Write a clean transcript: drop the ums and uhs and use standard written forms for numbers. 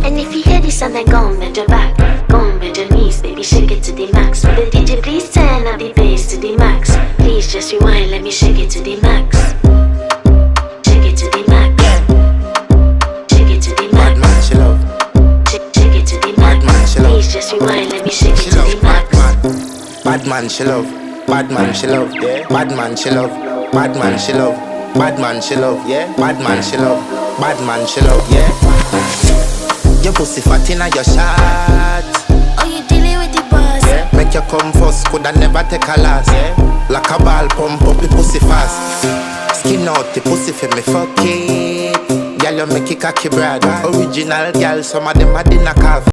And if you hear this and then go on bend your back, go on bend your knees, baby, shake it to the max. Will the DJ please turn up the bass to the max? Please just rewind, let me shake it to the max. Shake it to the max. Shake it to the max. Bad man, she love. Shake it to the max. Bad man, she love. Please just rewind, let me shake She it to love the bad max. man. Bad man, she love. Bad man, she love. Yeah. Bad man, she love. Bad man, she love. Bad man, she love. Yeah. Bad man, she love. Bad man, she love. Yeah. Your pussy fat inna your shot. Oh, you dealing with the boss? Yeah. Make you come first, coulda never take a last. Yeah. Like a ball pump up the pussy fast. Skin out the pussy for me fuck it. Girl, you make it cocky brother. Original girl, some of them a dinner carve.